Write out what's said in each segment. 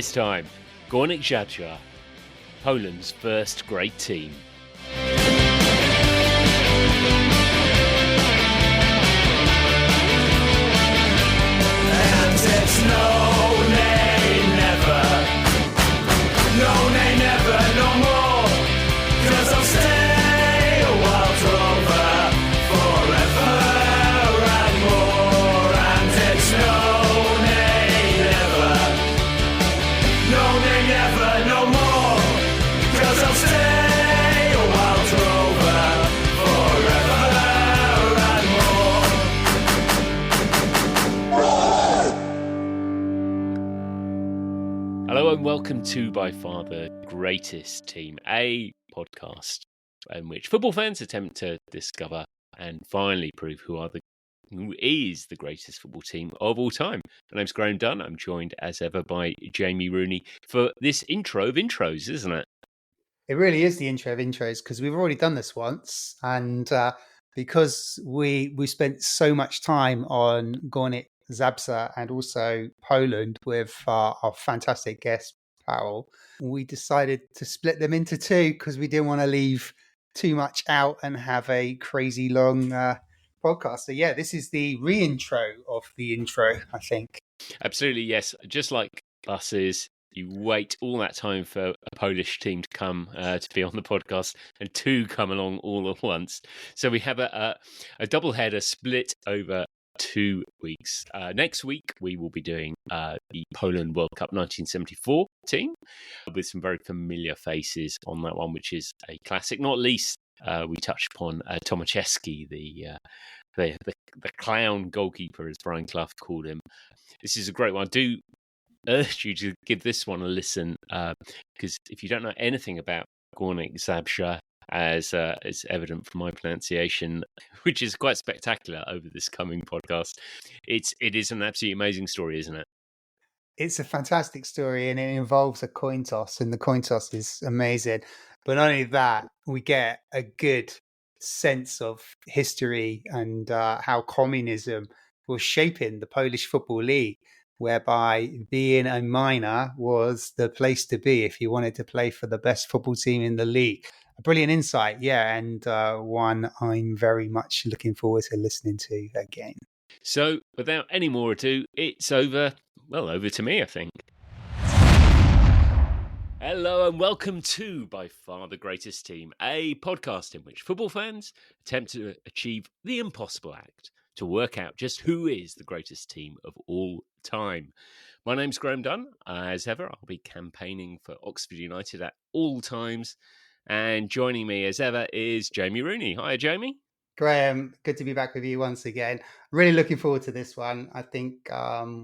This time, Górnik Zabrze, Poland's first great team. And it's no, nay, never. No, nay, never, no more. 'Cause I'll stay a wild rover forever and more. And it's no, nay, never. No, nay, never, no more. 'Cause I'll stay a wild rover forever and more. Hello and welcome to By Far the Greatest Team, a podcast in which football fans attempt to discover and finally prove who is the greatest football team of all time. My name's Dunn. I'm joined as ever by Jamie Rooney for this intro of intros, isn't it? It really is the intro of intros because we've already done this once, and because we spent so much time on Górnik Zabrze and also Poland with our fantastic guest Pawel, we decided to split them into two because we didn't want to leave too much out and have a crazy long podcast. So yeah, this is the re-intro of the intro, I think. Absolutely, yes. Just like buses, you wait all that time for a Polish team to come to be on the podcast, and two come along all at once. So we have a double header split over 2 weeks. Next week, we will be doing the Poland World Cup 1974 team with some very familiar faces on that one, which is a classic. Not least, we touched upon Tomaszewski, the clown goalkeeper, as Brian Clough called him. This is a great one. I do urge you to give this one a listen because if you don't know anything about Górnik Zabrze, as evident from my pronunciation, which is quite spectacular over this coming podcast, it is an absolutely amazing story, isn't it? It's a fantastic story, and it involves a coin toss, and the coin toss is amazing. But not only that, we get a good sense of history and how communism was shaping the Polish Football League, whereby being a minor was the place to be if you wanted to play for the best football team in the league. A brilliant insight, yeah, and one I'm very much looking forward to listening to again. So, without any more ado, it's over to me, I think. Hello and welcome to By Far the Greatest Team, a podcast in which football fans attempt to achieve the impossible act, to work out just who is the greatest team of all time. My name's Dunn. As ever, I'll be campaigning for Oxford United at all times. And joining me as ever is Jamie Rooney. Hi, Jamie. Graham, good to be back with you once again. Really looking forward to this one. I think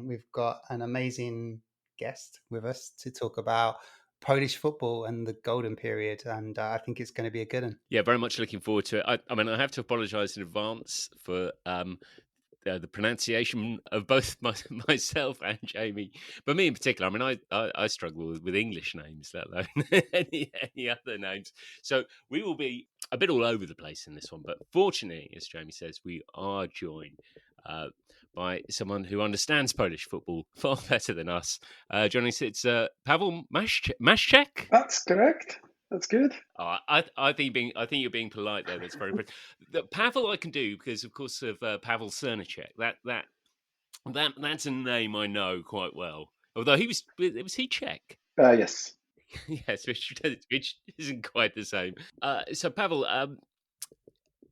we've got an amazing guest with us to talk about Polish football and the golden period, and I think it's going to be a good one. Yeah, very much looking forward to it. I mean, I have to apologise in advance for the pronunciation of both myself and Jamie, but me in particular. I mean, I struggle with English names, let alone any other names. So we will be a bit all over the place in this one. But fortunately, as Jamie says, we are joined by someone who understands Polish football far better than us. Joining us, it's Pawel Maszczyk. That's correct. That's good. I think you're being polite there. That's very good. Pawel I can do because, of course, of Pawel Czernyszek. That's a name I know quite well. Although was he Czech? Yes. Yes, which isn't quite the same. So Pawel,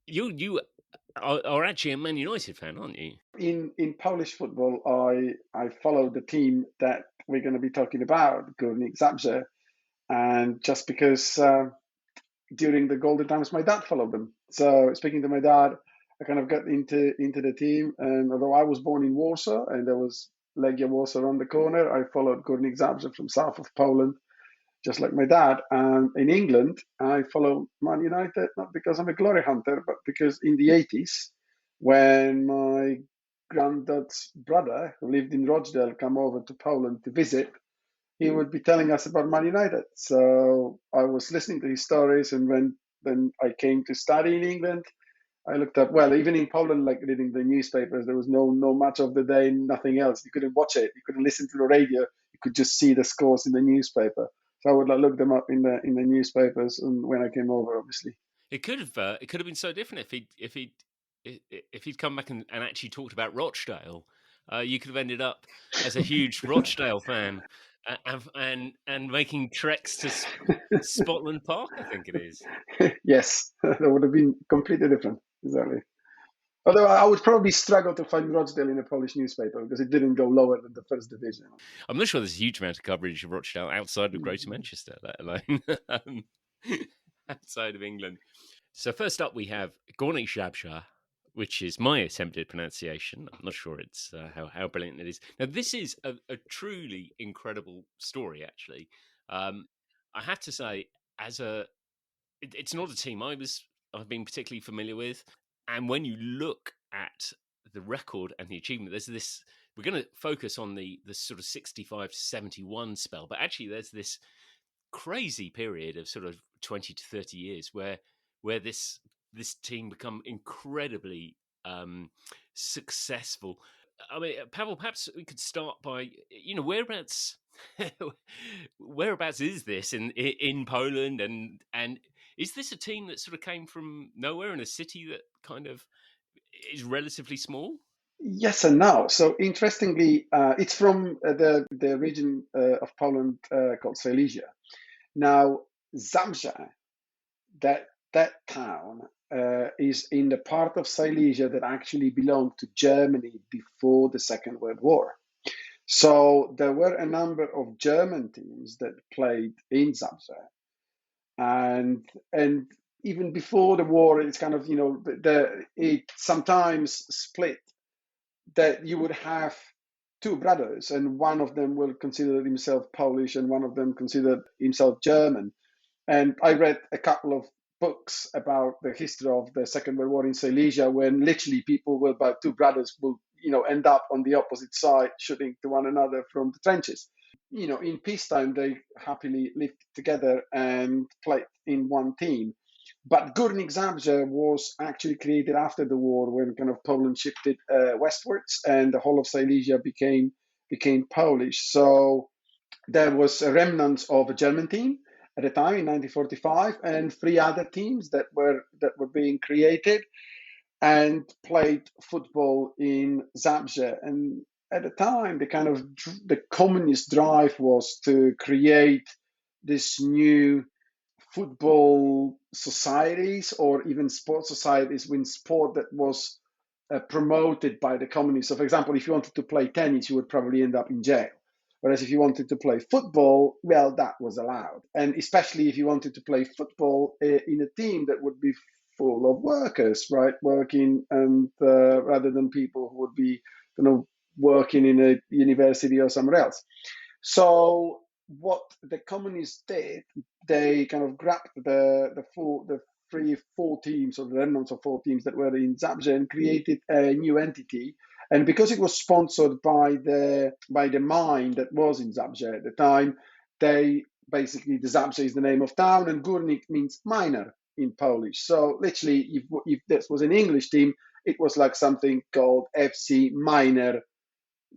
you are actually a Man United fan, aren't you? In Polish football, I follow the team that we're going to be talking about, Górnik Zabrze. And just because during the golden times, my dad followed them. So speaking to my dad, I kind of got into the team. And although I was born in Warsaw and there was Legia Warsaw around the corner, I followed Górnik Zabrze from south of Poland, just like my dad. And in England, I follow Man United, not because I'm a glory hunter, but because in the 80s, when my granddad's brother, who lived in Rochdale, came over to Poland to visit, he would be telling us about Man United. So I was listening to his stories, and when I came to study in England, I looked up, well, even in Poland, like reading the newspapers, there was no match of the day, nothing else. You couldn't watch it. You couldn't listen to the radio. You could just see the scores in the newspaper. So I would look them up in the newspapers, and when I came over, obviously. It could have been so different if he'd come back and actually talked about Rochdale. You could have ended up as a huge Rochdale fan and making treks to Spotland Park, I think it is. Yes, that would have been completely different. Exactly. Although I would probably struggle to find Rochdale in a Polish newspaper because it didn't go lower than the first division. I'm not sure there's a huge amount of coverage of Rochdale outside of Greater Manchester, let alone outside of England. So first up, we have Górnik Zabrze, which is my attempted pronunciation. I'm not sure it's how brilliant it is. Now, this is a truly incredible story, actually. I have to say, it's not a team I've been particularly familiar with. And when you look at the record and the achievement, there's this. We're going to focus on the sort of 65 to 71 spell, but actually, there's this crazy period of sort of 20 to 30 years where this team become incredibly successful. I mean, Pavel, perhaps we could start by, whereabouts is this in Poland, and is this a team that sort of came from nowhere in a city that kind of is relatively small? Yes and no. So interestingly, it's from the region of Poland called Silesia. Now, Zabrze, that town is in the part of Silesia that actually belonged to Germany before the Second World War. So there were a number of German teams that played in Zabrze, and even before the war, it's kind of it sometimes split that you would have two brothers, and one of them will consider himself Polish, and one of them considered himself German. And I read a couple of books about the history of the Second World War in Silesia, when literally two brothers will, end up on the opposite side shooting to one another from the trenches. In peacetime, they happily lived together and played in one team. But Górnik Zabrze was actually created after the war, when kind of Poland shifted westwards and the whole of Silesia became Polish. So there was a remnant of a German team at the time in 1945, and three other teams that were being created and played football in Zabrze. And at the time, the communist drive was to create this new football societies, or even sports societies, with sport that was promoted by the communists. So, for example, if you wanted to play tennis, you would probably end up in jail. Whereas if you wanted to play football, well, that was allowed. And especially if you wanted to play football in a team that would be full of workers, right, working, and rather than people who would be, working in a university or somewhere else. So what the communists did, they kind of grabbed the 4 teams, or the remnants of 4 teams that were in Zabrze, and created a new entity. And because it was sponsored by the mine that was in Zabrze at the time, the Zabrze is the name of town, and Górnik means miner in Polish. So literally, if this was an English team, it was like something called FC Miner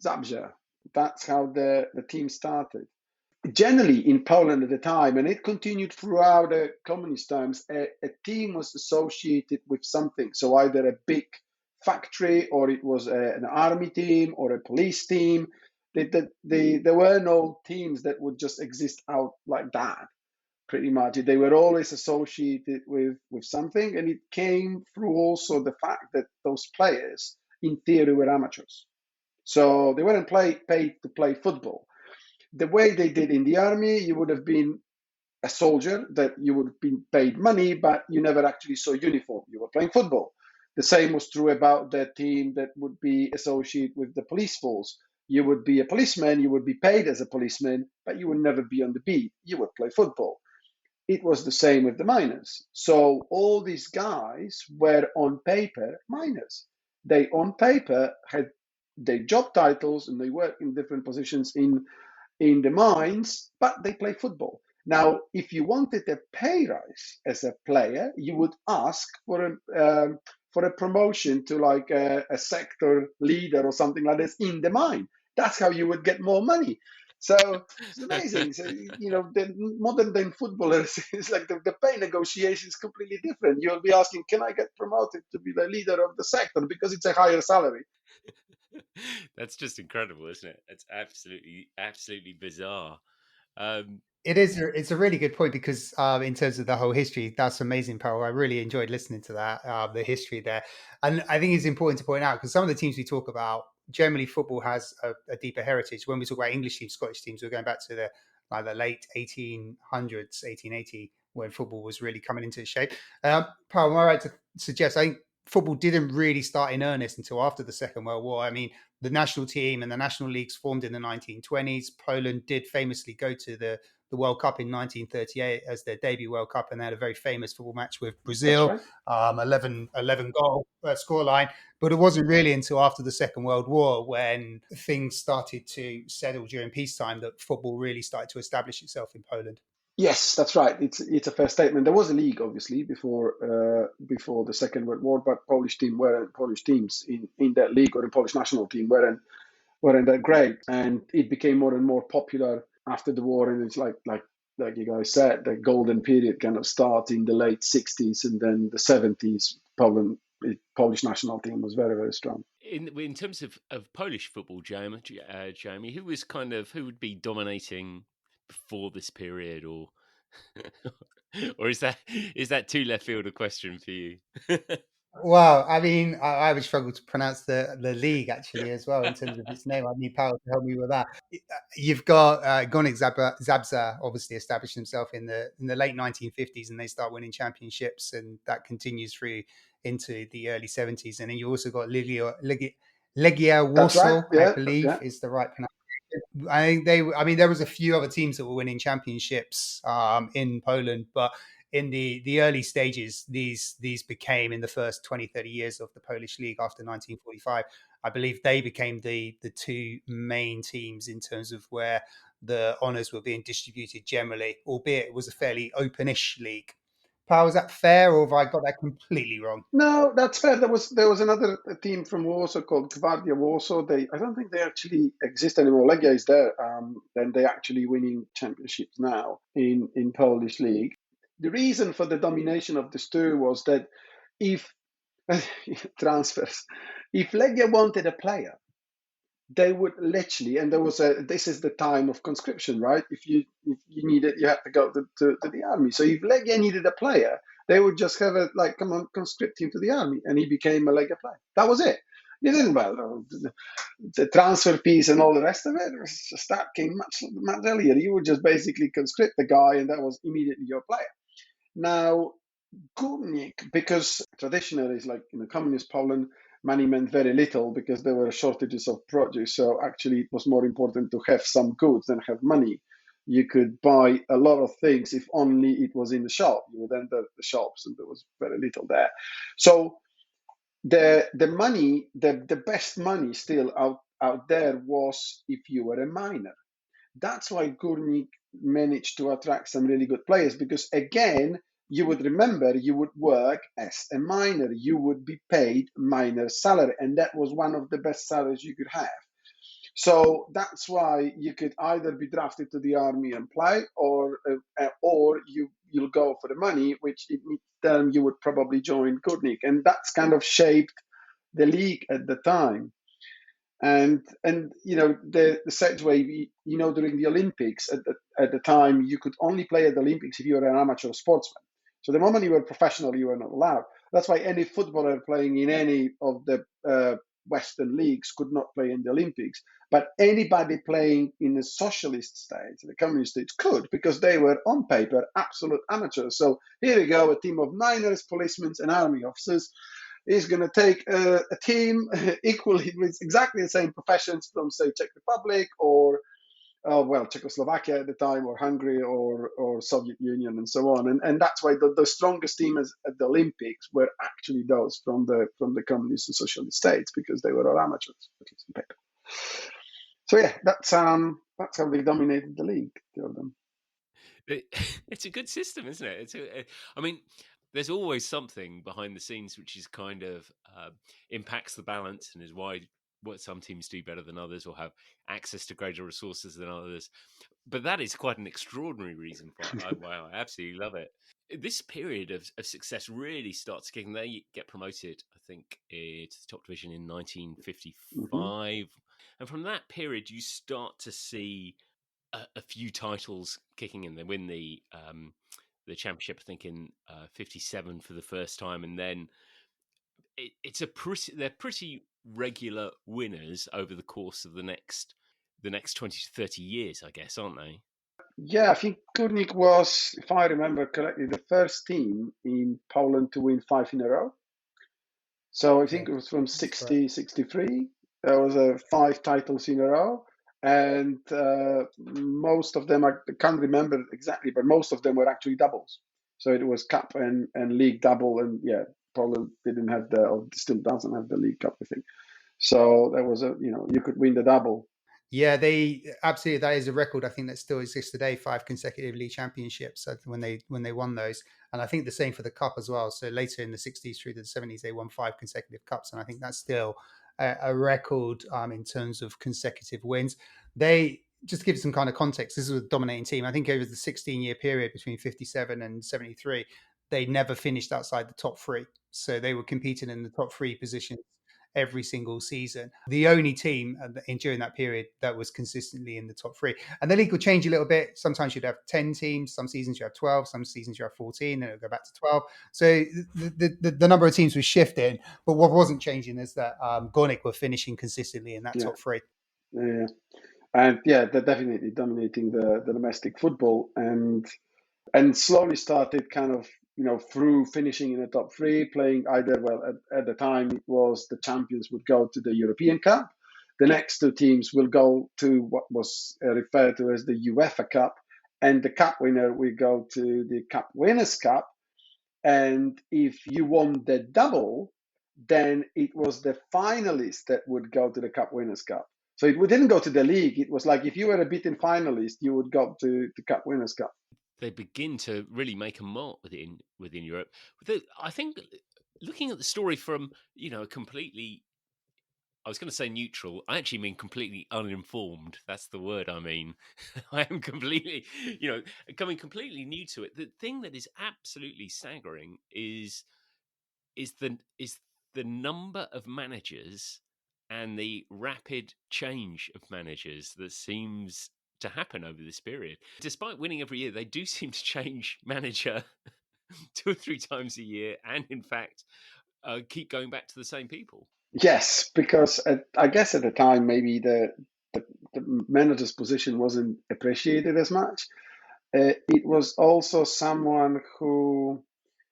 Zabrze. That's how the team started. Generally, in Poland at the time, and it continued throughout the communist times, a team was associated with something. So either a big factory, or it was an army team, or a police team. There were no teams that would just exist out like that, pretty much. They were always associated with something, and it came through also the fact that those players, in theory, were amateurs. So they weren't paid to play football. The way they did in the army, you would have been a soldier, that you would have been paid money, but you never actually saw uniform. You were playing football. The same was true about the team that would be associated with the police force. You would be a policeman, you would be paid as a policeman, but you would never be on the beat. You would play football. It was the same with the miners. So all these guys were on paper miners. They on paper had their job titles, and they worked in different positions in the mines, but they play football. Now, if you wanted a pay rise as a player, you would ask for a promotion to like a sector leader or something like this in the mine. That's how you would get more money. So it's amazing. So, the modern day footballers, it's like the pay negotiation is completely different. You'll be asking, can I get promoted to be the leader of the sector because it's a higher salary? That's just incredible, isn't it? It's absolutely bizarre. It is. It's a really good point because in terms of the whole history, that's amazing, Pawel. I really enjoyed listening to that, the history there. And I think it's important to point out because some of the teams we talk about, generally football has a deeper heritage. When we talk about English teams, Scottish teams, we're going back to the late 1800s, 1880, when football was really coming into its shape. Pawel, am I right to suggest, I think football didn't really start in earnest until after the Second World War. I mean, the national team and the national leagues formed in the 1920s. Poland did famously go to the World Cup in 1938 as their debut World Cup, and they had a very famous football match with Brazil, Right. 11 goal scoreline. But it wasn't really until after the Second World War, when things started to settle during peacetime, that football really started to establish itself in Poland. Yes, that's right. It's a fair statement. There was a league, obviously, before the Second World War, but Polish teams in that league, or the Polish national team weren't that great, and it became more and more popular after the war. And it's like you guys said, the golden period kind of started in the late 60s, and then the 70s. Polish national team was very, very strong. In terms of Polish football, Jamie, who would be dominating before this period, or or is that too left field a question for you? Well, I mean, I would struggle to pronounce the league actually as well in terms of its name. I need Pawel to help me with that. You've got Górnik Zabrze obviously established himself in the late 1950s, and they start winning championships, and that continues through into the early 70s. And then you also got Legia Warsaw, Right. Yeah, I believe is the right pronunciation. I think there was a few other teams that were winning championships in Poland, but in the early stages, these became, in the first 20, 30 years of the Polish league after 1945, I believe they became the two main teams in terms of where the honours were being distributed generally, albeit it was a fairly open-ish league. Pal, is that fair, or have I got that completely wrong? No, that's fair. There was another team from Warsaw called Górnik Warsaw. I don't think they actually exist anymore. Legia is there, and they're actually winning championships now in Polish league. The reason for the domination of these two was that if transfers, if Legia wanted a player, they would literally, and this is the time of conscription, right? If you needed, you had to go to the army. So if Legia needed a player, they would just have it like, come on, conscript him to the army, and he became a Legia player. That was it. You didn't, the transfer fees and all the rest of it, that came much earlier. You would just basically conscript the guy, and that was immediately your player. Now, Górnik, because traditionally, like in the communist Poland, money meant very little because there were shortages of produce. So actually, it was more important to have some goods than have money. You could buy a lot of things if only it was in the shop. You would enter the shops, and there was very little there. So the money, the best money still out there was if you were a miner. That's why Górnik managed to attract some really good players, because again, you would remember, you would work as a miner, you would be paid miner salary, and that was one of the best salaries you could have. So that's why you could either be drafted to the army and play, or you'll go for the money, which then you would probably join Górnik, and that's kind of shaped the league at the time. And the segue, during the Olympics at the time, you could only play at the Olympics if you were an amateur sportsman. So the moment you were professional, you were not allowed. That's why any footballer playing in any of the Western leagues could not play in the Olympics. But anybody playing in the socialist states, the communist states, could, because they were on paper absolute amateurs. So here we go, a team of miners, policemen, and army officers is going to take a team equally with exactly the same professions from, say, Czech Republic or Czechoslovakia at the time, or Hungary, or Soviet Union, and so on. And that's why the strongest team at the Olympics were actually those from the communist and socialist states, because they were all amateurs, at least on paper. So yeah, that's how they dominated the league, two of them. It's a good system, isn't it? I mean, there's always something behind the scenes which is kind of impacts the balance, and is why what some teams do better than others or have access to greater resources than others. But that is quite an extraordinary reason why I absolutely love it. This period of success really starts kicking. They get promoted, I think, to the top division in 1955. And from that period, you start to see a few titles kicking in. They win the championship, I think, in 57 for the first time. And then they're pretty regular winners over the course of the next 20 to 30 years, I guess, aren't they? Yeah, I think Górnik was, if I remember correctly, the first team in Poland to win 5 in a row. So I think it was from 60, 63. There was 5 titles in a row. And most of them, I can't remember exactly, but most of them were actually doubles. So it was cup and league double. And yeah, Poland didn't have or still doesn't have the league cup, I think. So there was you could win the double. Yeah, they absolutely. That is a record. I think that still exists today. 5 consecutive league championships when they won those, and I think the same for the cup as well. So later in the 60s through to the 70s, they won 5 consecutive cups, and I think that's still a record in terms of consecutive wins. They just to give some kind of context. This is a dominating team. I think over the 16-year period between 57 and 73, they never finished outside the top 3. So they were competing in the top 3 positions every single season. The only team during that period that was consistently in the top 3. And the league will change a little bit. Sometimes you'd have 10 teams. Some seasons you have 12. Some seasons you have 14. And it'll go back to 12. So the number of teams was shifting. But what wasn't changing is that Górnik were finishing consistently in that top 3. Yeah. And yeah, they're definitely dominating the domestic football and slowly started kind of, through finishing in the top 3, playing either, at the time it was the champions would go to the European Cup. The next 2 teams will go to what was referred to as the UEFA Cup, and the cup winner will go to the Cup Winners' Cup. And if you won the double, then it was the finalist that would go to the Cup Winners' Cup. So it didn't go to the league. It was like if you were a beaten finalist, you would go to the Cup Winners' Cup. They begin to really make a mark within Europe. I think looking at the story from a completely, I was going to say neutral. I actually mean completely uninformed. That's the word I mean. I am completely, coming completely new to it. The thing that is absolutely staggering is the number of managers and the rapid change of managers that seems to happen over this period. Despite winning every year, they do seem to change manager 2 or 3 times a year, and in fact, keep going back to the same people. Yes, because I guess at the time maybe the manager's position wasn't appreciated as much. It was also someone who,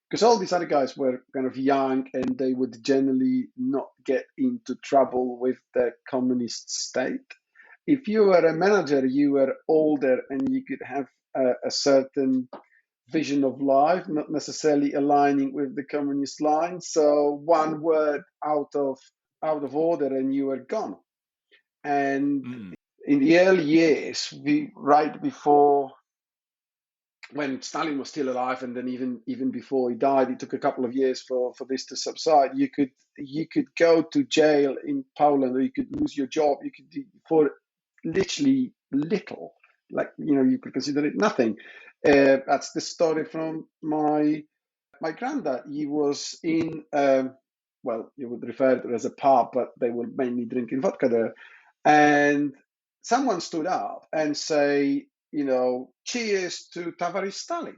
because all these other guys were kind of young and they would generally not get into trouble with the communist state. If you were a manager, you were older and you could have a certain vision of life, not necessarily aligning with the communist line. So one word out of order and you were gone. And in the early years, right before, when Stalin was still alive, and then even before he died, it took a couple of years for this to subside. You could go to jail in Poland, or you could lose your job. You could for literally little, like you could consider it nothing. That's the story from my granddad. He was in you would refer to it as a pub, but they were mainly drinking vodka there, and someone stood up and say, cheers to Tavaris Stalin.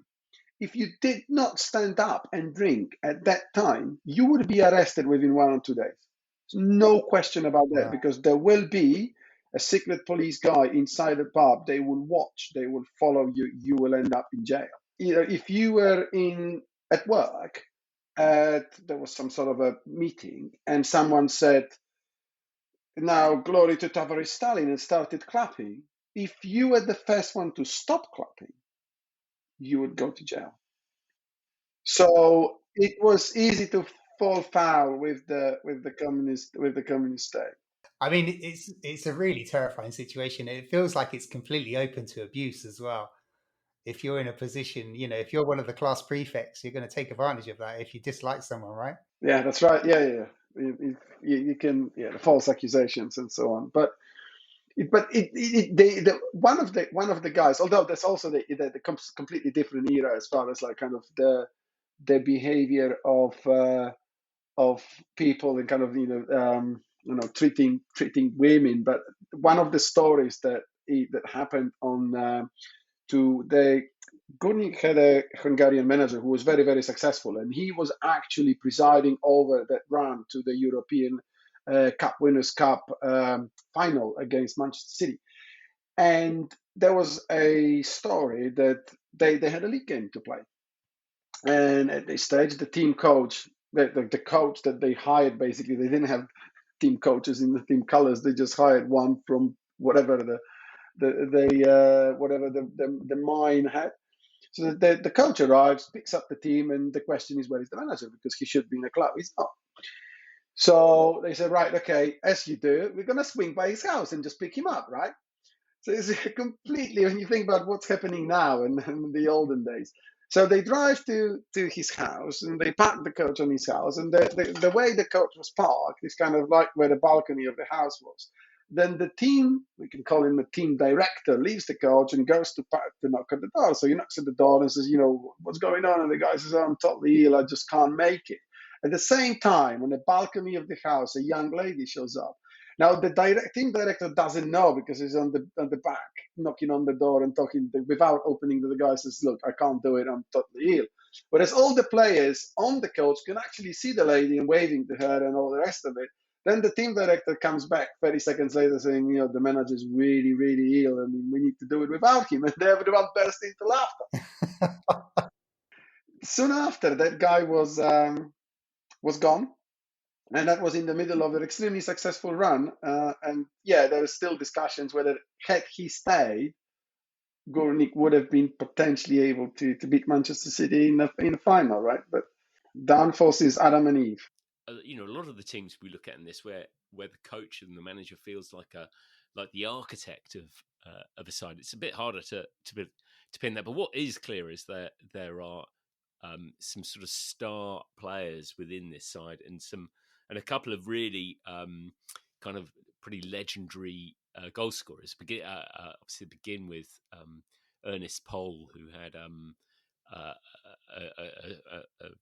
If you did not stand up and drink at that time, you would be arrested within 1 or 2 days. No question about that, because there will be a secret police guy inside the pub. They will watch, they will follow you, you will end up in jail. If you were at work, there was some sort of a meeting and someone said, now glory to Tavaris Stalin, and started clapping. If you were the first one to stop clapping, you would go to jail. So it was easy to fall foul with the communist state. I mean, it's a really terrifying situation. It feels like it's completely open to abuse as well. If you're in a position, if you're one of the class prefects, you're going to take advantage of that if you dislike someone, right? Yeah, that's right. Yeah. if you can, the false accusations and so on. But one of the guys, although there's also the completely different era as far as like kind of the behavior of people and kind of treating women. But one of the stories that happened on to the Górnik had a Hungarian manager who was very, very successful, and he was actually presiding over that run to the European Cup Winners' Cup final against Manchester City. And there was a story that they had a league game to play, and at this stage, the team coach, the coach that they hired, basically, they didn't have team coaches in the team colors. They just hired one from whatever the mine had. So the coach arrives, picks up the team, and the question is, where is the manager? Because he should be in a club. He's not. So they said, right, okay, as you do, we're going to swing by his house and just pick him up, right? So it's completely, when you think about what's happening now and in the olden days. So they drive to his house and they park the coach on his house. And the way the coach was parked is kind of like where the balcony of the house was. Then the team, we can call him a team director, leaves the coach and goes to knock at the door. So he knocks at the door and says, what's going on? And the guy says, I'm totally ill. I just can't make it. At the same time, on the balcony of the house, a young lady shows up. Now, the team director doesn't know because he's on the back, knocking on the door and talking without opening to the guy, says, look, I can't do it. I'm totally ill. Whereas all the players on the coach can actually see the lady and waving to her and all the rest of it. Then the team director comes back 30 seconds later saying, the manager is really, really ill. I mean, we need to do it without him. And everyone burst into laughter. Soon after, that guy was gone. And that was in the middle of an extremely successful run. And there are still discussions whether had he stayed, Górnik would have been potentially able to beat Manchester City in the final, right? But Dunn forces Adam and Eve. A lot of the teams we look at in this, where the coach and the manager feels like the architect of a side, it's a bit harder to pin that. But what is clear is that there are some sort of star players within this side, and a couple of really kind of pretty legendary goal scorers. Obviously begin with Ernest Pohl, who had a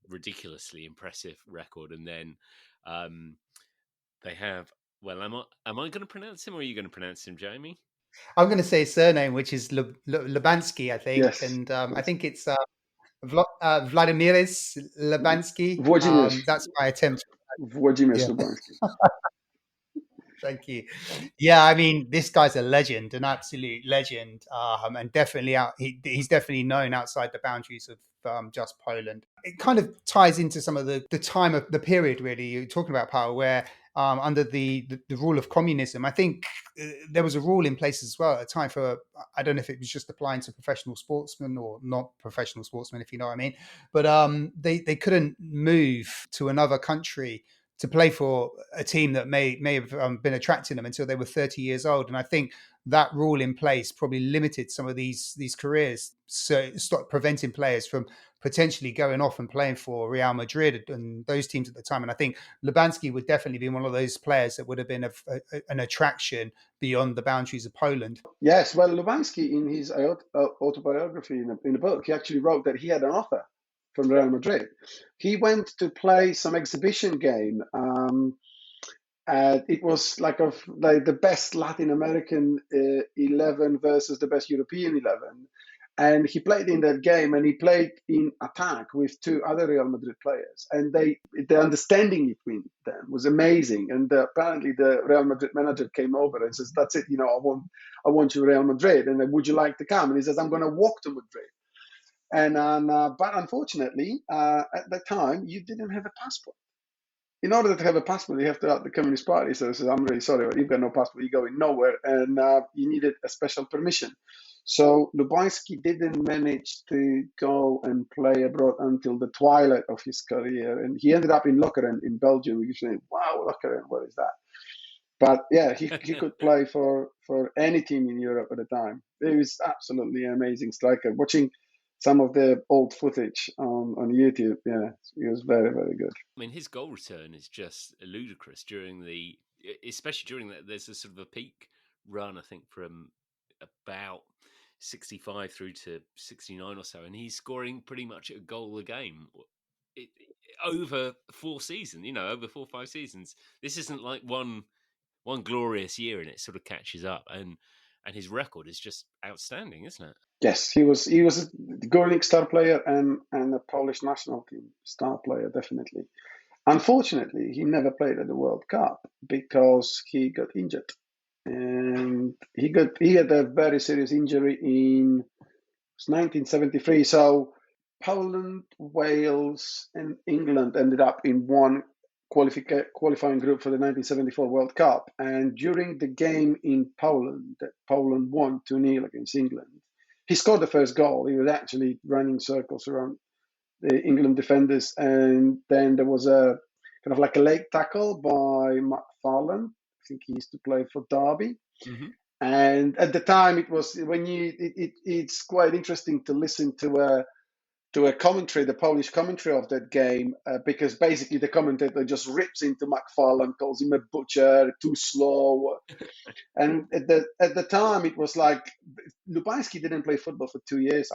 ridiculously impressive record, and then they have. Well, am I going to pronounce him, or are you going to pronounce him, Jamie? I'm going to say his surname, which is Lubansky, I think, yes. And I think it's Vladimiris Lubansky. That's my attempt. Vladimiris Lubansky. Thank you. Yeah, I mean, this guy's a legend, an absolute legend, and definitely he's definitely known outside the boundaries of just Poland. It kind of ties into some of the time of the period, really. You're talking about power, where under the rule of communism, I think there was a rule in place as well at a time for, I don't know if it was just applying to professional sportsmen or not professional sportsmen, if you know what I mean, but they couldn't move to another country to play for a team that may have been attracting them until they were 30 years old. And I think that rule in place probably limited some of these careers, so it stopped preventing players from potentially going off and playing for Real Madrid and those teams at the time. And I think Lubansky would definitely be one of those players that would have been an attraction beyond the boundaries of Poland. Yes, well, Lubansky, in his autobiography in a book, he actually wrote that he had an offer from Real Madrid. He went to play some exhibition game. And it was like the best Latin American 11 versus the best European 11. And he played in that game, and he played in attack with two other Real Madrid players. And the understanding between them was amazing. And apparently the Real Madrid manager came over and says, that's it, I want you Real Madrid. And would you like to come? And he says, I'm going to walk to Madrid. And but unfortunately, at that time, you didn't have a passport. In order to have a passport, you have to have the Communist Party. So he says, I'm really sorry, but you've got no passport. You're going nowhere. And you needed a special permission. So Lubansky didn't manage to go and play abroad until the twilight of his career. And he ended up in Lokeren in Belgium. You say, wow, Lokeren, what is that? But yeah, he could play for any team in Europe at the time. He was absolutely an amazing striker. Watching some of the old footage on YouTube. Yeah, he was very, very good. I mean, his goal return is just ludicrous especially during that. There's a sort of a peak run, I think, from about 65 through to 69 or so, and he's scoring pretty much a goal a game over 4 seasons. Over 4 or 5 seasons. This isn't like one glorious year, and it sort of catches up, and his record is just outstanding, isn't it? Yes, he was a Górnik star player and a Polish national team star player, definitely. Unfortunately, he never played at the World Cup because he got injured, and he had a very serious injury in 1973. So Poland, Wales, and England ended up in one qualifying group for the 1974 World Cup. And during the game in Poland, that Poland won 2-0 against England, he scored the first goal. He was actually running circles around the England defenders, and then there was a kind of like a late tackle by McFarland. I think he used to play for Derby. Mm-hmm. And at the time, it was it's quite interesting to listen to a commentary, the Polish commentary of that game, because basically the commentator just rips into McFarland, calls him a butcher, too slow. And at the time, it was like Lubański didn't play football for 2 years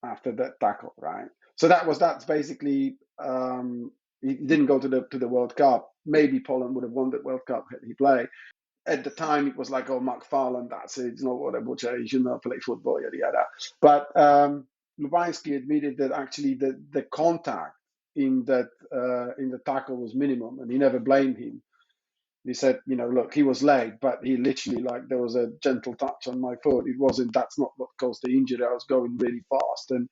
after that tackle, right? So that's basically he didn't go to the World Cup. Maybe Poland would have won that World Cup had he played. At the time, it was like, oh, McFarland, that's it. It's not what a butcher. He should not play football, yada yada. But Lubański admitted that actually the contact in the tackle was minimum, and he never blamed him. He said, look, he was late, but he literally, like, there was a gentle touch on my foot. That's not what caused the injury. I was going really fast, and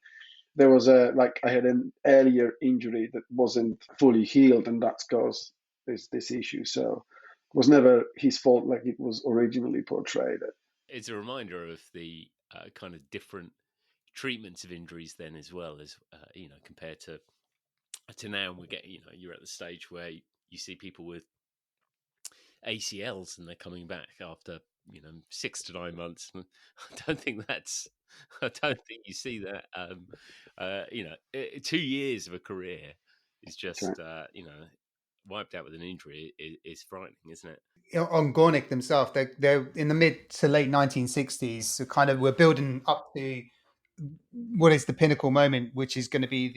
there was I had an earlier injury that wasn't fully healed, and that's caused this issue. So it was never his fault like it was originally portrayed. It's a reminder of the kind of different treatments of injuries then, as well as compared to now. We get you're at the stage where you see people with ACLs and they're coming back after 6 to 9 months. I don't think you see that. 2 years of a career is just wiped out with an injury is frightening, isn't it? On Górnik themselves, they're in the mid to late 1960s, so kind of we're building up to what is the pinnacle moment, which is going to be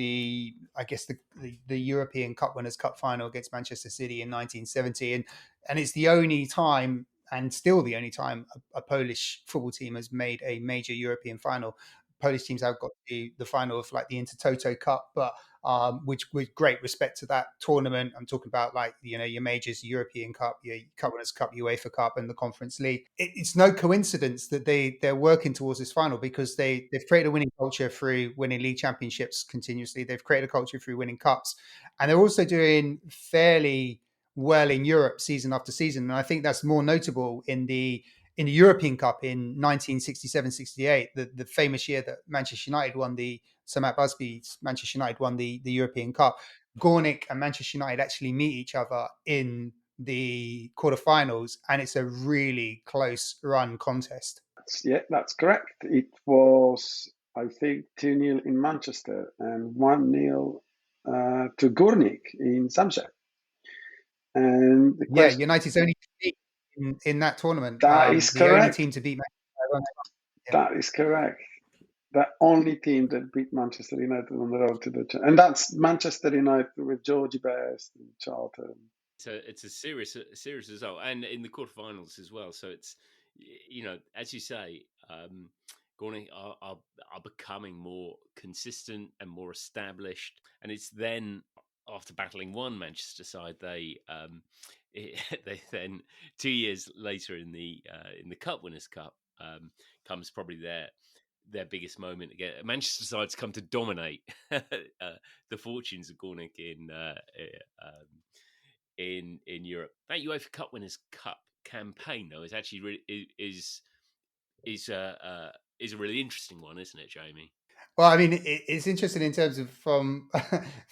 the European Cup Winners' Cup final against Manchester City in 1970, and it's the only time, and still the only time, a Polish football team has made a major European final. Polish teams have got to the final of like the Intertoto Cup, but which with great respect to that tournament, I'm talking about like your majors, European Cup, your Cup Winners' Cup, UEFA Cup, and the Conference League. It's no coincidence that they're working towards this final, because they've created a winning culture through winning league championships continuously. They've created a culture through winning cups, and they're also doing fairly well in Europe season after season. And I think that's more notable in the European Cup in 1967-68, the famous year that Manchester United won Sir Matt Busby's Manchester United won the European Cup. Górnik and Manchester United actually meet each other in the quarterfinals, and it's a really close run contest. Yeah, that's correct. It was, I think, 2-0 in Manchester and 1-0 to Górnik in Zabrze. And United's only in that tournament. That is correct. The only team to beat Manchester. That is correct. The only team that beat Manchester United on the road to the and that's Manchester United with Georgie Best and Charlton. So it's a serious result, and in the quarterfinals as well. So it's as you say, Górnik are becoming more consistent and more established, and it's then after battling one Manchester side, they then 2 years later in the Cup Winners' Cup comes probably their biggest moment again. Manchester sides come to dominate the fortunes of Górnik in Europe. That UEFA Cup Winners' Cup campaign, though, is actually really is a really interesting one, isn't it, Jamie? Well, I mean, it's interesting in terms of from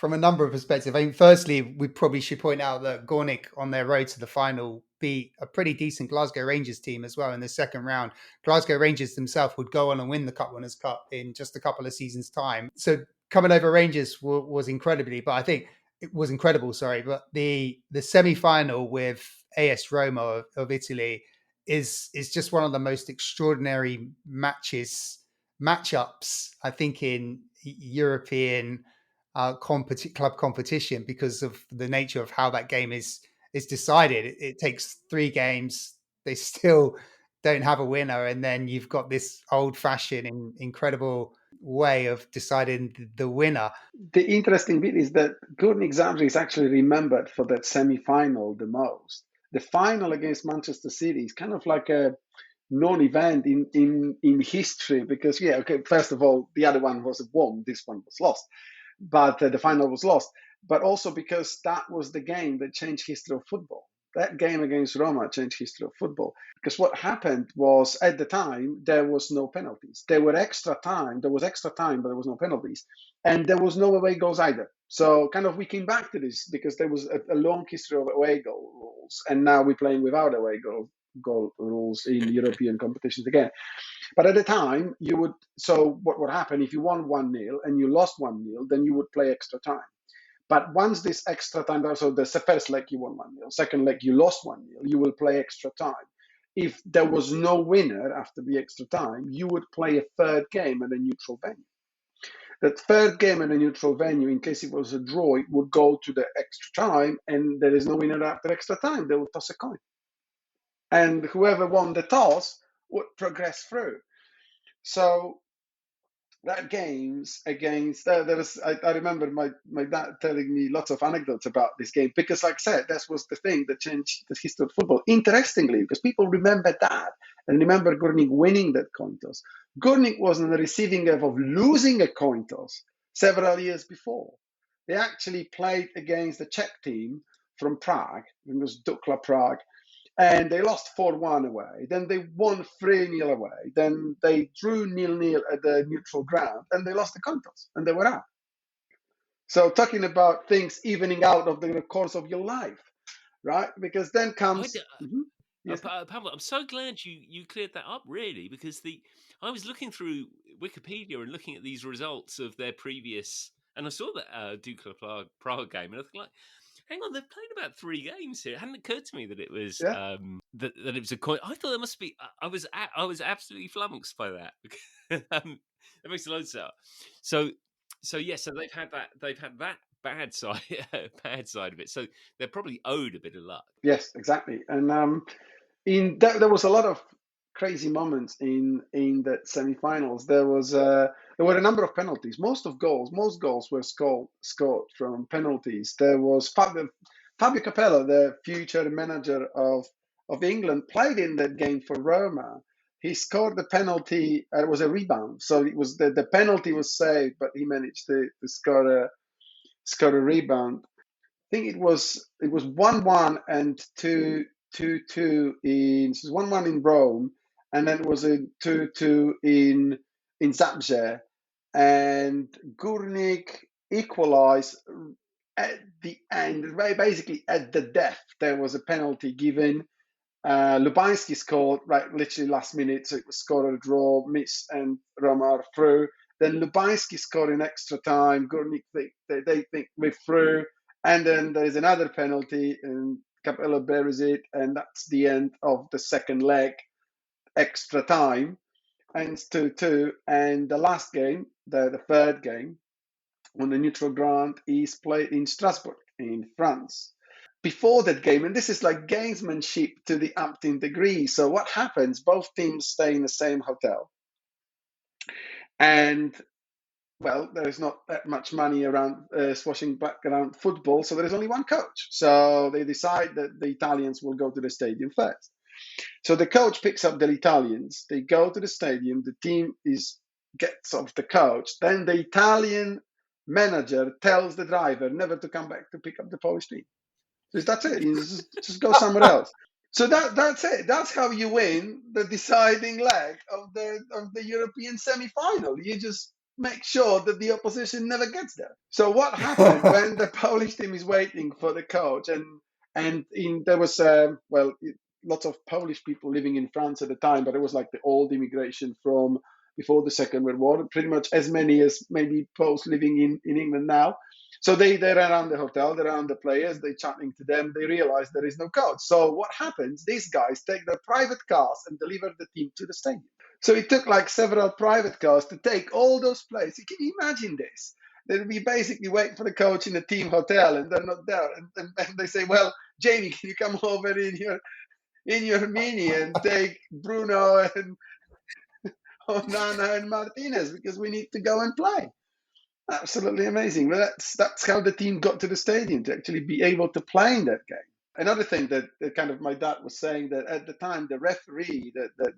a number of perspectives. I mean, firstly, we probably should point out that Górnik on their road to the final beat a pretty decent Glasgow Rangers team as well in the second round. Glasgow Rangers themselves would go on and win the Cup Winners' Cup in just a couple of seasons' time. So coming over Rangers was incredibly, but I think it was incredible. Sorry, but the semi-final with AS Roma of Italy is just one of the most extraordinary matchups, I think, in European club competition because of the nature of how that game is decided. It takes 3 games. They still don't have a winner. And then you've got this old-fashioned, incredible way of deciding the winner. The interesting bit is that Górnik Zabrze is actually remembered for that semi-final the most. The final against Manchester City is kind of like a non-event in history because, first of all, the other one was won, this one was lost, but the final was lost. But also because that was the game that changed history of football. That game against Roma changed history of football. Because what happened was, at the time, there was no penalties. There was extra time, but there was no penalties. And there was no away goals either. So kind of we came back to this because there was a long history of away goal rules. And now we're playing without away goal rules in European competitions again. But at the time, what would happen if you won 1-0 and you lost 1-0, then you would play extra time. But once this extra time, so the first leg you won 1-0, second leg you lost 1-0, you will play extra time. If there was no winner after the extra time, you would play a third game at a neutral venue. That third game at a neutral venue, in case it was a draw, it would go to the extra time, and there is no winner after extra time. They would toss a coin. And whoever won the toss would progress through. So that games against I remember my dad telling me lots of anecdotes about this game because, like I said, that was the thing that changed the history of football. Interestingly, because people remember that and remember Górnik winning that coin toss. Górnik was on the receiving end of losing a coin toss several years before. They actually played against the Czech team from Prague. It was Dukla Prague. And they lost 4-1 away. Then they won 3-0 away. Then they drew 0-0 at the neutral ground, and they lost the coin toss, and they were out. So talking about things evening out of the course of your life, right? Because then comes... Yes. Pablo, I'm so glad you cleared that up, really, because I was looking through Wikipedia and looking at these results of their previous... And I saw that Dukla Prague game, and I think, hang on, they've played about 3 games here. It hadn't occurred to me that it was that it was a coin. I thought there must be. I was absolutely flummoxed by that. That makes a load of sense. So they've had that bad side of it. So they're probably owed a bit of luck. Yes, exactly. And there was a lot of crazy moments in the semi-finals. There were a number of penalties. Most goals were scored from penalties. There was Fabio Capello, the future manager of England, played in that game for Roma. He scored the penalty. It was a rebound, so it was the penalty was saved, but he managed to score a rebound. I think it was 1-1 and 2-2 in 1-1 in Rome, and then it was a 2-2 in Zabrze, and Górnik equalized at the end, basically at the death. There was a penalty given. Lubański scored literally last minute, so it was scored a draw, miss, and Roma are through. Then Lubański scored in extra time. Górnik they think we're through, and then there is another penalty, and Capello buries it, and that's the end of the second leg, extra time, and it's 2-2. And the last game, the third game, on the neutral ground, is played in Strasbourg, in France. Before that game, and this is like gamesmanship to the umpteenth degree. So what happens? Both teams stay in the same hotel, and well, there is not that much money around swashing back around football, so there is only one coach. So they decide that the Italians will go to the stadium first. So the coach picks up the Italians. They go to the stadium. The team gets off the coach. Then the Italian manager tells the driver never to come back to pick up the Polish team. So that's it. You just go somewhere else. So that's it. That's how you win the deciding leg of the European semi-final. You just make sure that the opposition never gets there. So what happened when the Polish team is waiting for the coach, there was lots of Polish people living in France at the time, but it was like the old immigration from before the Second World War, pretty much as many as maybe Poles living in England now. So they're around the hotel, they're around the players, they're chatting to them, they realize there is no coach. So what happens, these guys take their private cars and deliver the team to the stadium. So it took like several private cars to take all those players. Can you imagine this? That we basically wait for the coach in the team hotel and they're not there. And they say, well, Jamie, can you come over in your Mini and take Bruno and Onana and Martinez because we need to go and play. Absolutely amazing. But that's how the team got to the stadium, to actually be able to play in that game. Another thing that kind of my dad was saying, that at the time the referees that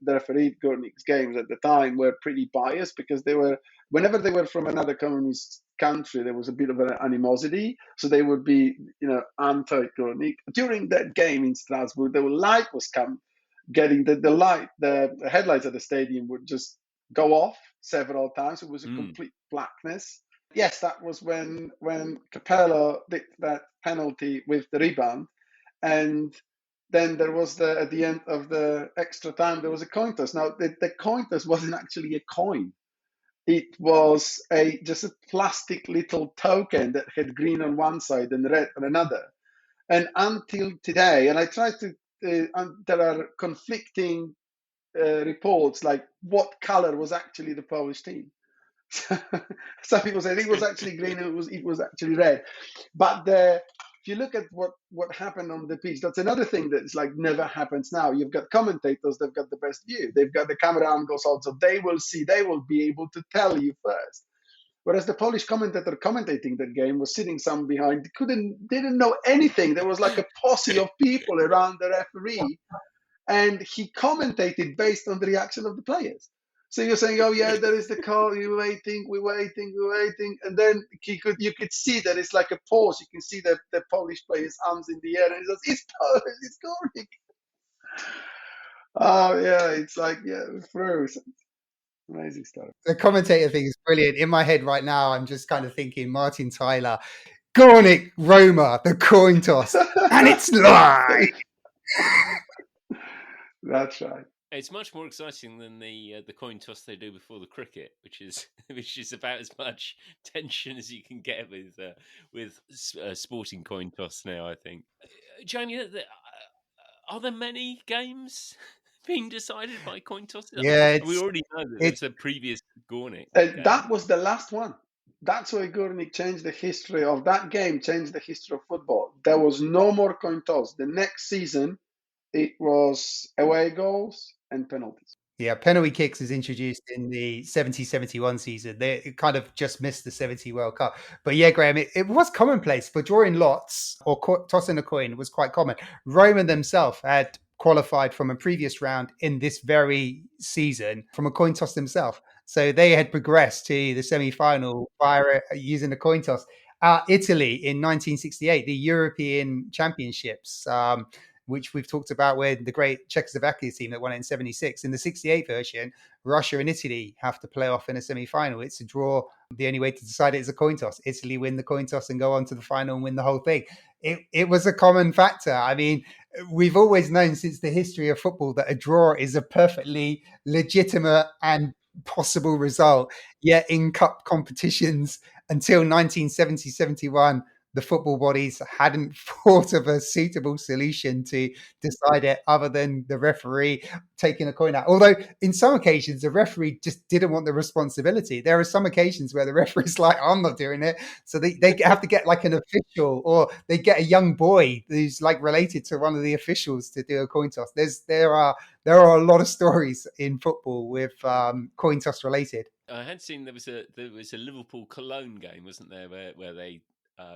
refereed Górnik's games at the time were pretty biased, because whenever they were from another communist country, there was a bit of an animosity, so they would be anti-Górnik. During that game in Strasbourg, the light was getting the headlights at the stadium would just go off several times. It was a complete blackness. Yes, that was when Capello did that penalty with the rebound, and then there was at the end of the extra time there was a coin toss. Now the coin toss wasn't actually a coin; it was just a plastic little token that had green on one side and red on another. And until today, and I tried to, there are conflicting reports like what color was actually the Polish team. Some people say it was actually green, it was actually red. But if you look at what happened on the pitch, that's another thing that's like never happens now. You've got commentators, they've got the best view, they've got the camera angles also, they will be able to tell you first. Whereas the Polish commentator commentating that game was sitting some behind, didn't know anything. There was like a posse of people around the referee, and he commentated based on the reaction of the players. So you're saying, oh yeah, there is the call, we're waiting, and then you could see that it's like a pause. You can see the Polish player's arms in the air, and he says, "It's Polish, it's Górnik." Oh yeah, it's like through. Amazing stuff. The commentator thing is brilliant. In my head right now, I'm just kind of thinking Martin Tyler, Górnik, Roma, the coin toss, and it's live. That's right. It's much more exciting than the coin toss they do before the cricket, which is about as much tension as you can get with sporting coin toss now, I think. Jamie, are there many games being decided by coin toss? Yeah, we already know that it's a previous Górnik. That was the last one. That's why Górnik changed the history of that game, changed the history of football. There was no more coin toss. The next season, it was away goals and penalties. Yeah, penalty kicks is introduced in the 70-71 season. They kind of just missed the 70 World Cup. But yeah, Graham, it was commonplace for drawing lots or tossing a coin was quite common. Roma themselves had qualified from a previous round in this very season from a coin toss themselves. So they had progressed to the semi-final by using a coin toss. Italy in 1968, the European Championships, which we've talked about, where the great Czechoslovakia team that won it in 76. In the 68 version, Russia and Italy have to play off in a semi-final. It's a draw. The only way to decide it is a coin toss. Italy win the coin toss and go on to the final and win the whole thing. It was a common factor. I mean, we've always known since the history of football that a draw is a perfectly legitimate and possible result. Yet in cup competitions until 1970-71, the football bodies hadn't thought of a suitable solution to decide it other than the referee taking a coin out. Although in some occasions, the referee just didn't want the responsibility. There are some occasions where the referee's like, I'm not doing it. So they have to get like an official, or they get a young boy who's like related to one of the officials to do a coin toss. There are a lot of stories in football with coin toss related. I had seen there was a Liverpool Cologne game, wasn't there, where they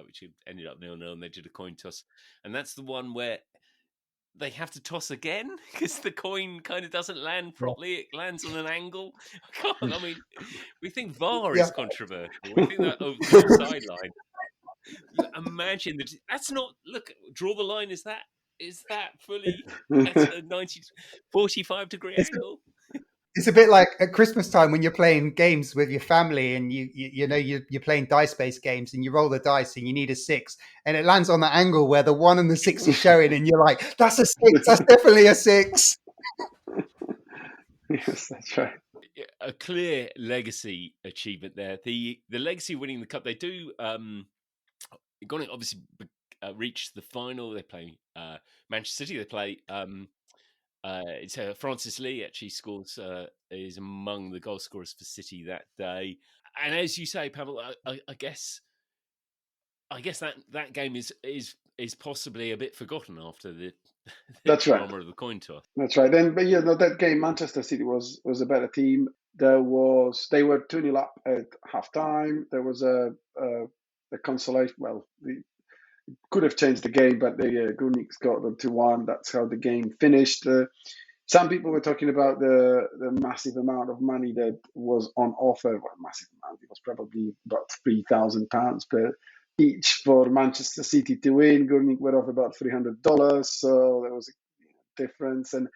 which ended up 0-0, and they did a coin toss, and that's the one where they have to toss again because the coin kind of doesn't land properly. It lands on an angle. I mean, we think VAR is controversial. We think that over the sideline. Imagine that. That's not. Look, draw the line. Is that fully at a 45 degree angle? It's a bit like at Christmas time when you're playing games with your family and you're playing dice-based games and you roll the dice and you need a 6 and it lands on the angle where the 1 and the 6 is showing and you're like, that's a 6, that's definitely a 6. Yes, that's right. A clear legacy achievement there. The legacy of winning the cup. They do. Górnik obviously reached the final. They play Manchester City. They play. It's Francis Lee actually scores. Is among the goal scorers for City that day. And as you say, Pavel, I guess that game is possibly a bit forgotten after the That's right. drama of the coin toss. That's right. Then, but that game, Manchester City was a better team. They were 2-0 up at half time. There was a consolation. Well, it could have changed the game, but the Górnik got them 2-1. That's how the game finished. Some people were talking about the massive amount of money that was on offer. Well, massive amount. It was probably about £3,000 per each for Manchester City to win. Górnik were off about $300, so there was a difference, and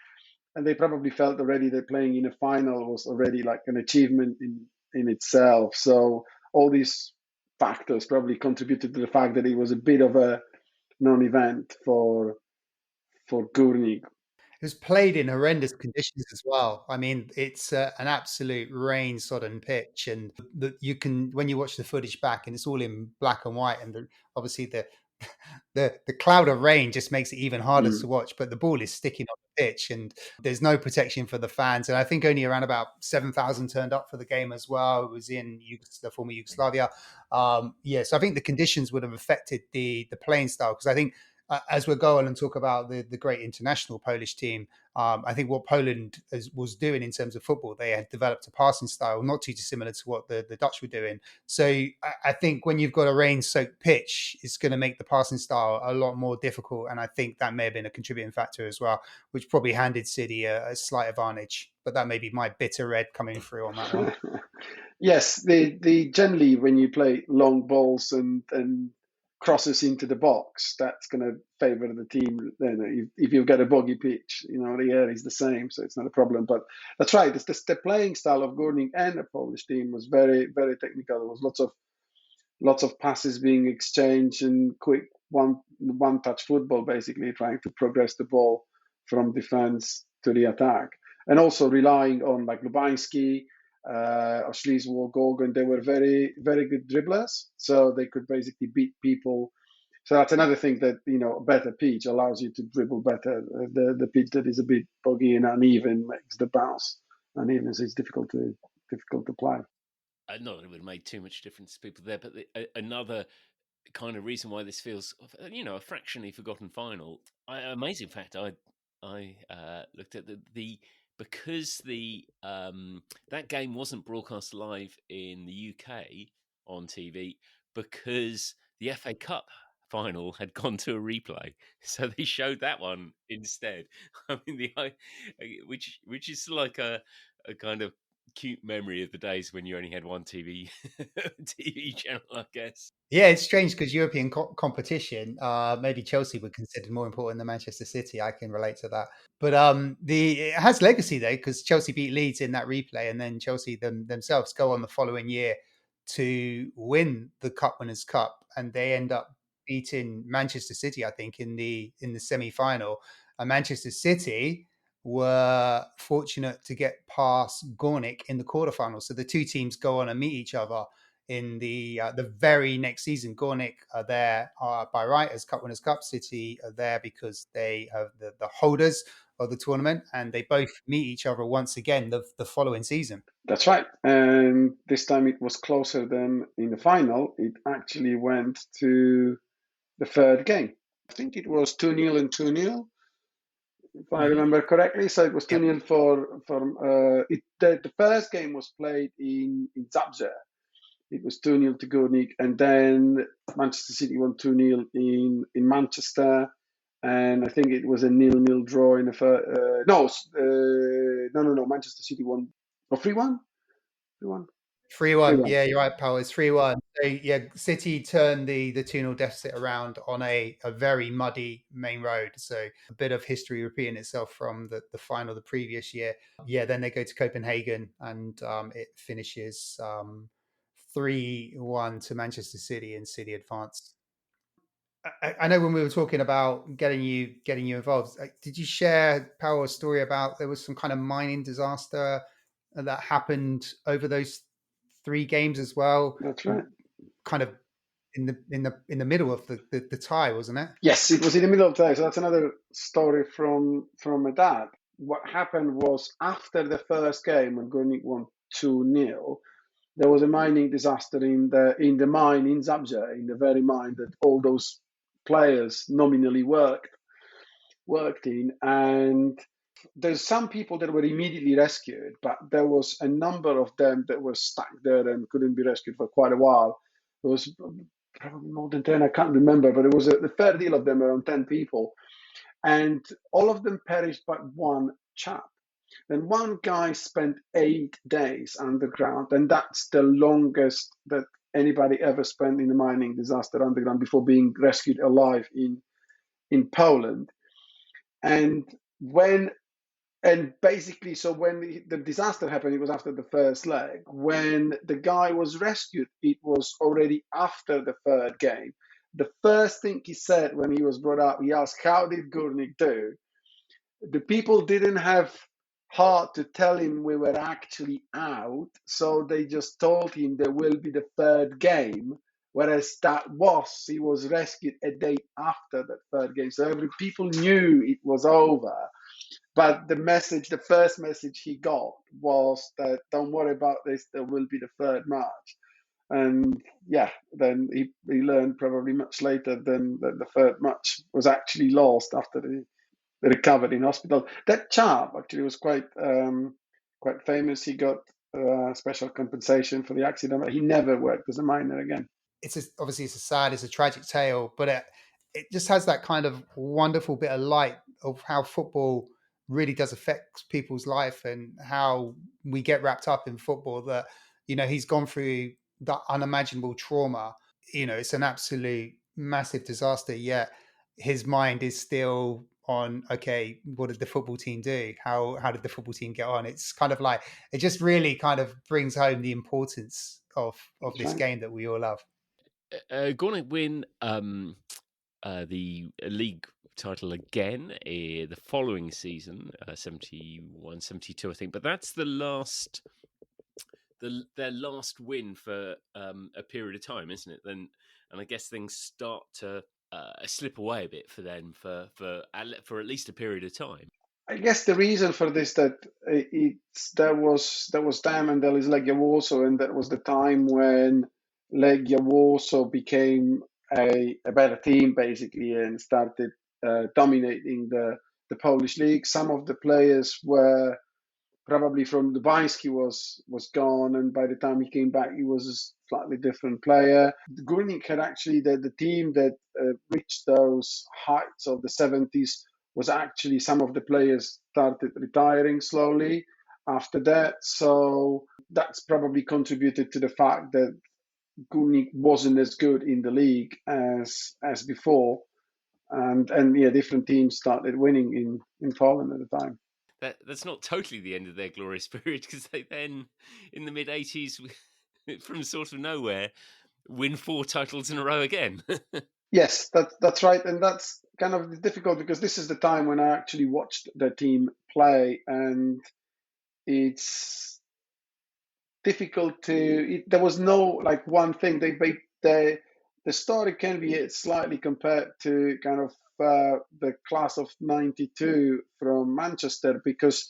they probably felt already that playing in a final was already like an achievement in itself. So all these factors probably contributed to the fact that it was a bit of a non-event for Górnik. It was played in horrendous conditions as well. I mean, it's an absolute rain-sodden pitch, and you can, when you watch the footage back, and it's all in black and white, and obviously the cloud of rain just makes it even harder to watch. But the ball is sticking on the pitch, and there's no protection for the fans. And I think only around about 7,000 turned up for the game as well. It was in the former Yugoslavia. So I think the conditions would have affected the playing style, because I think. As we'll go on and talk about the great international Polish team, I think what Poland was doing in terms of football, they had developed a passing style not too dissimilar to what the Dutch were doing. So I think when you've got a rain-soaked pitch, it's going to make the passing style a lot more difficult. And I think that may have been a contributing factor as well, which probably handed City a slight advantage. But that may be my bitter red coming through on that one. Yes, the generally when you play long balls and crosses into the box, that's going to favour the team. Then if you've got a boggy pitch, the air is the same, so it's not a problem. But that's right. The playing style of Górnik and the Polish team was very, very technical. There was lots of passes being exchanged and quick one-touch football, basically trying to progress the ball from defense to the attack, and also relying on like Lubański, Oślizło, Gorgon. They were very, very good dribblers, so they could basically beat people. So that's another thing that a better pitch allows you to dribble better. The pitch that is a bit boggy and uneven makes the bounce uneven, so it's difficult to play. Not that it would have made too much difference to people there, but another kind of reason why this feels, a fractionally forgotten final. Amazing fact, I looked at because that game wasn't broadcast live in the UK on TV because the FA Cup final had gone to a replay, so they showed that one instead. I mean, which is like a kind of cute memory of the days when you only had one TV channel, I guess. Yeah, it's strange because European competition, maybe Chelsea would consider more important than Manchester City. I can relate to that. But it has legacy though, because Chelsea beat Leeds in that replay, and then Chelsea themselves go on the following year to win the Cup Winners' Cup, and they end up beating Manchester City, I think, in the semi-final. And Manchester City were fortunate to get past Górnik in the quarterfinals. So the two teams go on and meet each other in the very next season. Górnik are there by right as Cup Winners' Cup. City are there because they are the holders of the tournament, and they both meet each other once again the following season. That's right. And this time it was closer than in the final. It actually went to the third game. I think it was 2-0 and 2-0. If I remember correctly, so it was 2-0 the first game was played in Zabrze. It was 2-0 to Górnik, and then Manchester City won 2-0 in Manchester, and I think it was a 0-0 draw in the first. No, Manchester City won 3-1. 3-1. Yeah, you're right, Paul. It's 3-1. yeah, City turned the 2-0 deficit around on a very muddy main road. So a bit of history repeating itself from the final the previous year. Yeah, then they go to Copenhagen and it finishes 3-1 to Manchester City, and City advance. I know when we were talking about getting you involved, did you share Pawel's story about there was some kind of mining disaster that happened over those 3 games as well? That's right. Kind of in the middle of the tie, wasn't it? Yes, it was in the middle of the day. So that's another story from my dad. What happened was after the first game when Górnik won 2-0, there was a mining disaster in the mine in Zabrze, in the very mine that all those players nominally worked in. And there's some people that were immediately rescued, but there was a number of them that were stuck there and couldn't be rescued for quite a while. It was probably more than 10, I can't remember, but it was a fair deal of them, around 10 people. And all of them perished but one chap. Then one guy spent 8 days underground, and that's the longest that anybody ever spent in a mining disaster underground before being rescued alive in Poland. And basically, so when the disaster happened, it was after the first leg. When the guy was rescued, it was already after the third game. The first thing he said when he was brought up, he asked, "How did Górnik do?" The people didn't have heart to tell him we were actually out, so they just told him there will be the third game, whereas he was rescued a day after that third game. So people knew it was over. But the first message he got was that don't worry about this, there will be the third match. And yeah, then he learned probably much later then that the third match was actually lost after they recovered in hospital. That chap actually was quite famous. He got special compensation for the accident, but he never worked as a miner again. Obviously it's a tragic tale, but it just has that kind of wonderful bit of light of how football really does affect people's life and how we get wrapped up in football. That, you know, he's gone through that unimaginable trauma. You know, it's an absolute massive disaster, yet his mind is still on, okay, what did the football team do? How did the football team get on? It's kind of like, it just really kind of brings home the importance of this game that we all love. Górnik win the league title again the following season, 71-72, I think. But that's their last win for a period of time, isn't it? Then, and I guess things start to slip away a bit for them for at least a period of time. I guess the reason for this that there was time and there is Legia Warsaw, and that was the time when Legia Warsaw became a better team basically and started dominating the Polish league. Some of the players were probably from Dubański was gone, and by the time he came back, he was a slightly different player. Górnik had actually the team that reached those heights of the 70s was actually some of the players started retiring slowly after that. So that's probably contributed to the fact that Górnik wasn't as good in the league as before. And yeah, different teams started winning in Poland at the time. That's not totally the end of their glorious period, because they then, in the mid-80s, from sort of nowhere, win 4 titles in a row again. Yes, that's right. And that's kind of difficult because this is the time when I actually watched the team play, and it's difficult there was no like one thing. The story can be slightly compared to kind of the class of 92 from Manchester, because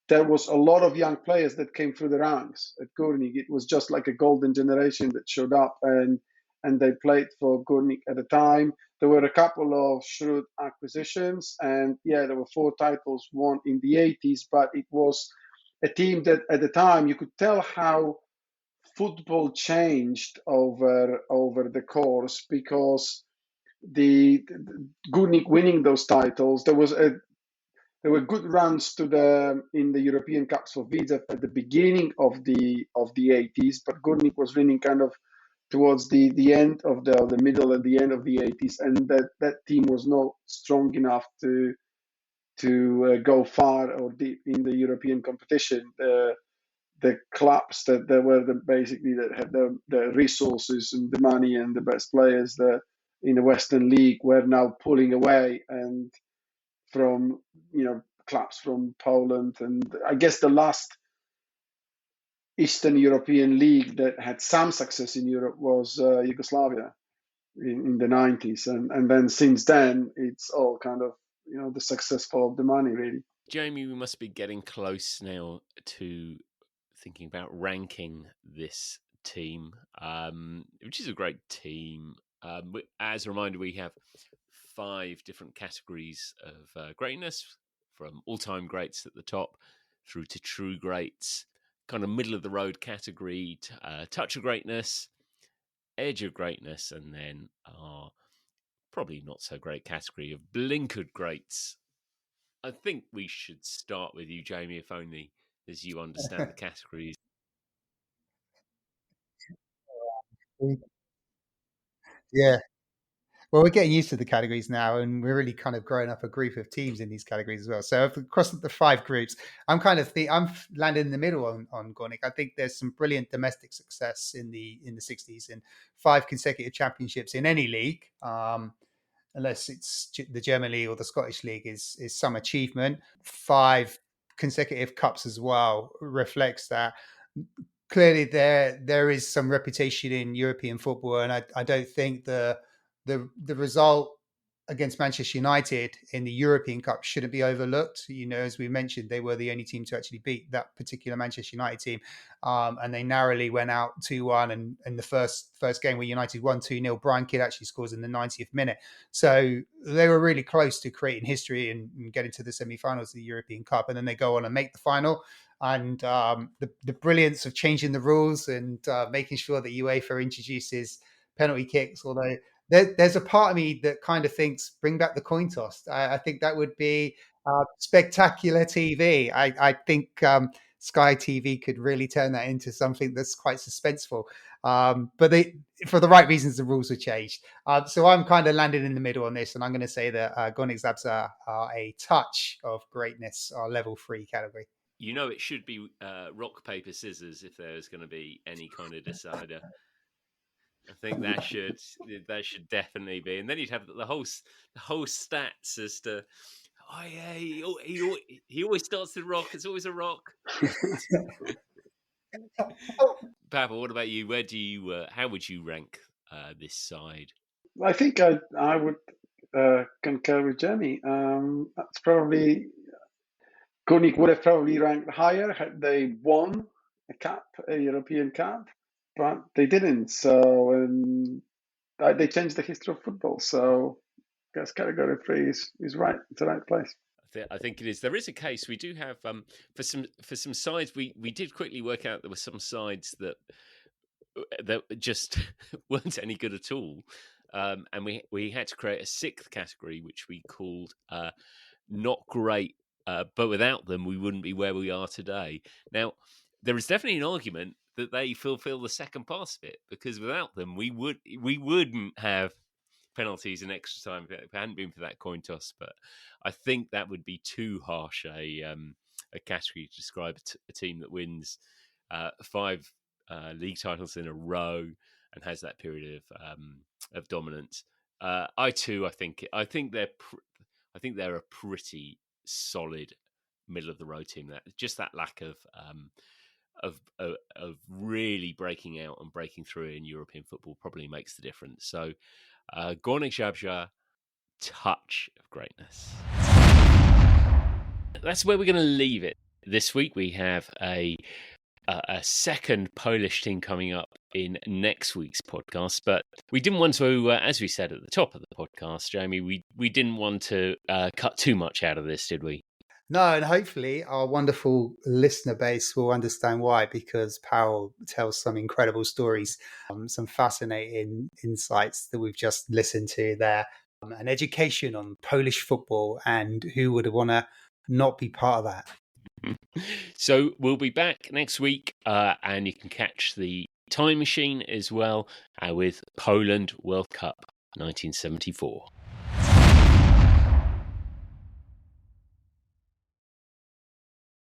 there was a lot of young players that came through the ranks at Górnik. It was just like a golden generation that showed up and they played for Górnik at the time. There were a couple of shrewd acquisitions, and yeah, there were 4 titles won in the 80s, but it was a team that at the time you could tell how football changed over the course, because the Górnik winning those titles, there were good runs in the European Cups for Widzew at the beginning of the 80s, but Górnik was winning kind of towards the end of the middle and the end of the 80s, and that team was not strong enough to go far or deep in the European competition. The clubs that were basically that had the resources and the money and the best players in the Western League were now pulling away, and from clubs from Poland, and I guess the last Eastern European league that had some success in Europe was Yugoslavia in the 90s, and then since then it's all kind of the success followed the money, really. Jamie, we must be getting close now to thinking about ranking this team, which is a great team. As a reminder, we have 5 different categories of greatness, from all-time greats at the top through to true greats, kind of middle-of-the-road category, touch of greatness, edge of greatness, and then our probably not so great category of blinkered greats. I think we should start with you, Jamie, if only as you understand the categories. Yeah. Well, we're getting used to the categories now, and we're really kind of growing up a group of teams in these categories as well. So across the 5 groups, I'm landed in the middle on Górnik. I think there's some brilliant domestic success in the 60s, and 5 consecutive championships in any league, unless it's the German league or the Scottish league, is some achievement. 5 consecutive cups as well reflects that. Clearly, there is some reputation in European football, and I don't think the result against Manchester United in the European Cup shouldn't be overlooked. As we mentioned, they were the only team to actually beat that particular Manchester United team, and they narrowly went out 2-1. And in the first game where United won 2-0, Brian Kidd actually scores in the 90th minute. So they were really close to creating history and getting to the semi-finals of the European Cup, and then they go on and make the final. And the brilliance of changing the rules and making sure that UEFA introduces penalty kicks, although there's a part of me that kind of thinks bring back the coin toss. I think that would be spectacular TV. I think Sky TV could really turn that into something that's quite suspenseful. But for the right reasons, the rules were changed. So I'm kind of landed in the middle on this, and I'm going to say that Górnik Zabrze are a touch of greatness, our level 3 category. It should be rock, paper, scissors if there's going to be any kind of decider. I think that should definitely be, and then you'd have the whole stats as to, oh yeah, he always starts with rock. It's always a rock. Pavel, what about you? Where do you? How would you rank this side? I think I would concur with Jamie. That's probably Górnik would have probably ranked higher had they won a European Cup, but they didn't. So they changed the history of football. So I guess category 3 is right. It's the right place. I think it is. There is a case. We do have for some sides. We did quickly work out there were some sides that just weren't any good at all, and we had to create a 6th category, which we called not great. But without them, we wouldn't be where we are today. Now, there is definitely an argument that they fulfill the second part of it, because without them, we wouldn't have penalties and extra time if it hadn't been for that coin toss. But I think that would be too harsh a category to describe a team that wins 5 league titles in a row and has that period of dominance. I think they're a pretty solid middle of the road team. That lack of really breaking out and breaking through in European football probably makes the difference. So Górnik Zabrze, touch of greatness. That's where we're going to leave it this week. We have a second Polish team coming up in next week's podcast, but we didn't want to, as we said at the top of the podcast, Jamie, we didn't want to cut too much out of this, did we? No, and hopefully our wonderful listener base will understand why, because Pawel tells some incredible stories, some fascinating insights that we've just listened to there, an education on Polish football, and who would want to not be part of that. So we'll be back next week, and you can catch the time machine as well with Poland World Cup 1974.